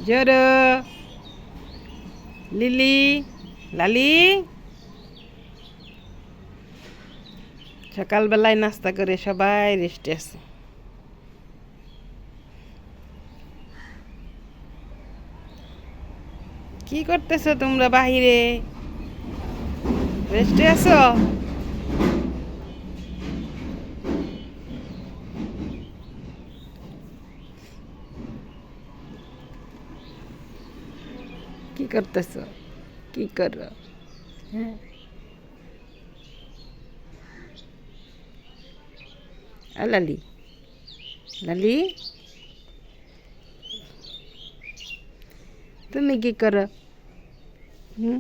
জোরো lily লালি সকালবেলায় নাস্তা করে সবাই রেস্টে আছে। কি করতেছো তোমরা বাহিরে? রেস্টে আছো? কি করতেছো? কি করো? হ্যাঁ, লালি লালি তুমি কি করো? হুম।